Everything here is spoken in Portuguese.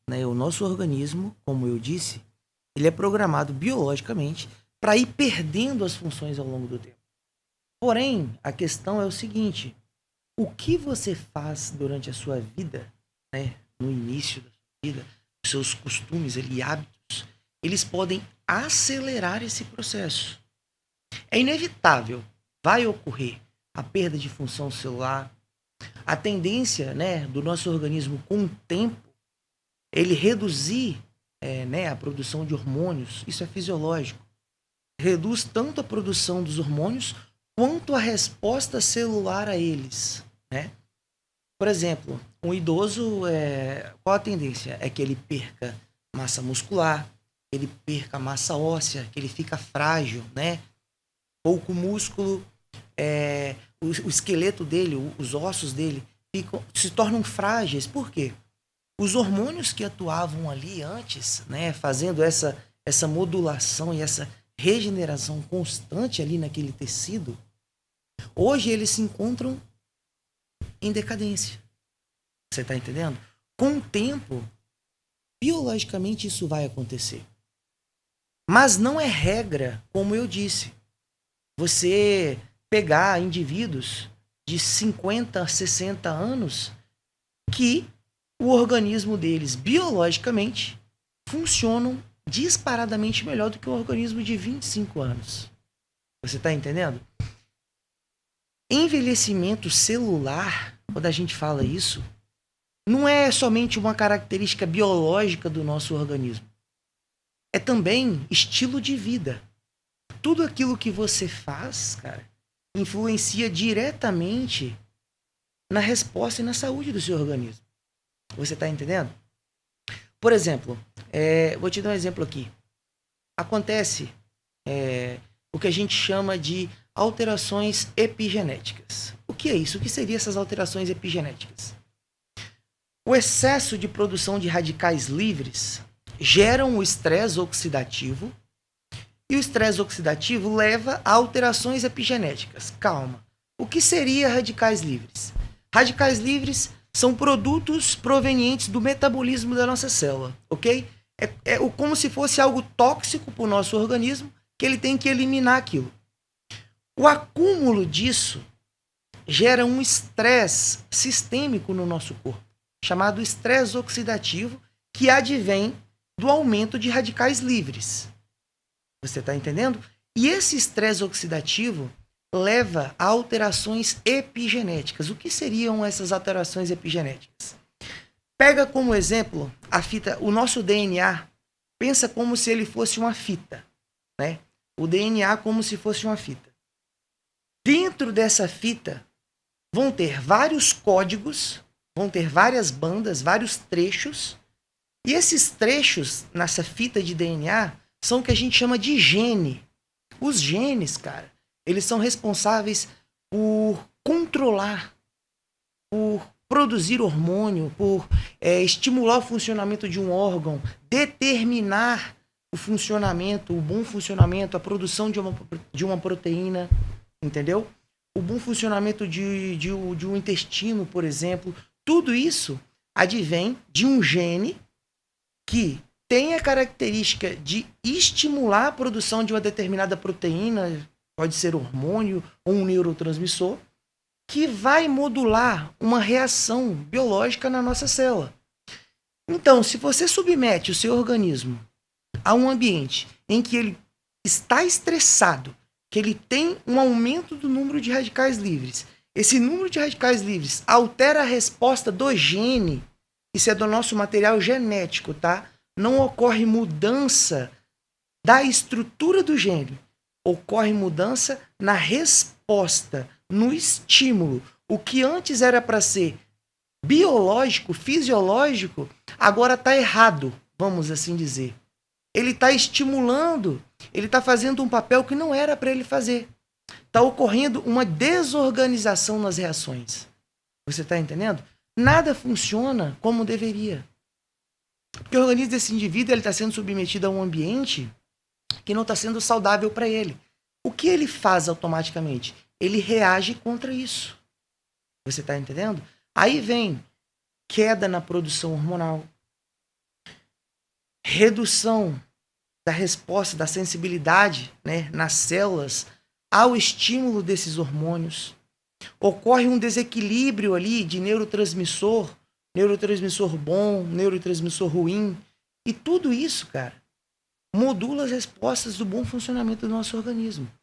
né? O nosso organismo, como eu disse, ele é programado biologicamente para ir perdendo as funções ao longo do tempo. Porém, a questão é o seguinte: o que você faz durante a sua vida, né, no início da sua vida, os seus costumes e hábitos, eles podem acelerar esse processo. É inevitável, vai ocorrer a perda de função celular, a tendência, né, do nosso organismo com o tempo, ele reduzir né, a produção de hormônios, isso é fisiológico. Reduz tanto a produção dos hormônios quanto a resposta celular a eles, né? Por exemplo, um idoso, qual a tendência? É que ele perca massa muscular, ele perca massa óssea, que ele fica frágil, né? Pouco músculo, o esqueleto dele, os ossos dele se tornam frágeis. Por quê? Os hormônios que atuavam ali antes, né, fazendo essa modulação e essa regeneração constante ali naquele tecido, hoje eles se encontram em decadência. Você está entendendo? Com o tempo, biologicamente isso vai acontecer. Mas não é regra, como eu disse. Você pegar indivíduos de 50, 60 anos que o organismo deles, biologicamente, funcionam disparadamente melhor do que o organismo de 25 anos. Você está entendendo? Envelhecimento celular, quando a gente fala isso, não é somente uma característica biológica do nosso organismo. É também estilo de vida. Tudo aquilo que você faz, cara, influencia diretamente na resposta e na saúde do seu organismo. Você está entendendo? Por exemplo, vou te dar um exemplo aqui. Acontece o que a gente chama de alterações epigenéticas. O que é isso? O que seriam essas alterações epigenéticas? O excesso de produção de radicais livres geram o estresse oxidativo e o estresse oxidativo leva a alterações epigenéticas. Calma. O que seria radicais livres? Radicais livres são produtos provenientes do metabolismo da nossa célula, ok? É como se fosse algo tóxico para o nosso organismo que ele tem que eliminar aquilo. O acúmulo disso gera um estresse sistêmico no nosso corpo, chamado estresse oxidativo, que advém do aumento de radicais livres. Você está entendendo? E esse estresse oxidativo leva a alterações epigenéticas. O que seriam essas alterações epigenéticas? Pega como exemplo a fita, o nosso DNA. Pensa como se ele fosse uma fita, né? O DNA como se fosse uma fita. Dentro dessa fita vão ter vários códigos, vão ter várias bandas, vários trechos. E esses trechos nessa fita de DNA são o que a gente chama de gene. Os genes, cara, eles são responsáveis por controlar, por produzir hormônio, por estimular o funcionamento de um órgão, determinar o funcionamento, o bom funcionamento, a produção de uma proteína, entendeu? O bom funcionamento de um intestino, por exemplo. Tudo isso advém de um gene que tem a característica de estimular a produção de uma determinada proteína, pode ser hormônio ou um neurotransmissor, que vai modular uma reação biológica na nossa célula. Então, se você submete o seu organismo a um ambiente em que ele está estressado, que ele tem um aumento do número de radicais livres, esse número de radicais livres altera a resposta do gene, isso é do nosso material genético, tá? Não ocorre mudança da estrutura do gene, ocorre mudança na resposta, no estímulo. O que antes era para ser biológico, fisiológico, agora está errado, vamos assim dizer. Ele está estimulando, ele está fazendo um papel que não era para ele fazer. Está ocorrendo uma desorganização nas reações. Você está entendendo? Nada funciona como deveria. Porque o organismo desse indivíduo está sendo submetido a um ambiente que não está sendo saudável para ele. O que ele faz automaticamente? Ele reage contra isso. Você está entendendo? Aí vem queda na produção hormonal, redução da resposta, da sensibilidade, né, nas células ao estímulo desses hormônios. Ocorre um desequilíbrio ali de neurotransmissor bom, neurotransmissor ruim. E tudo isso, cara, modula as respostas do bom funcionamento do nosso organismo.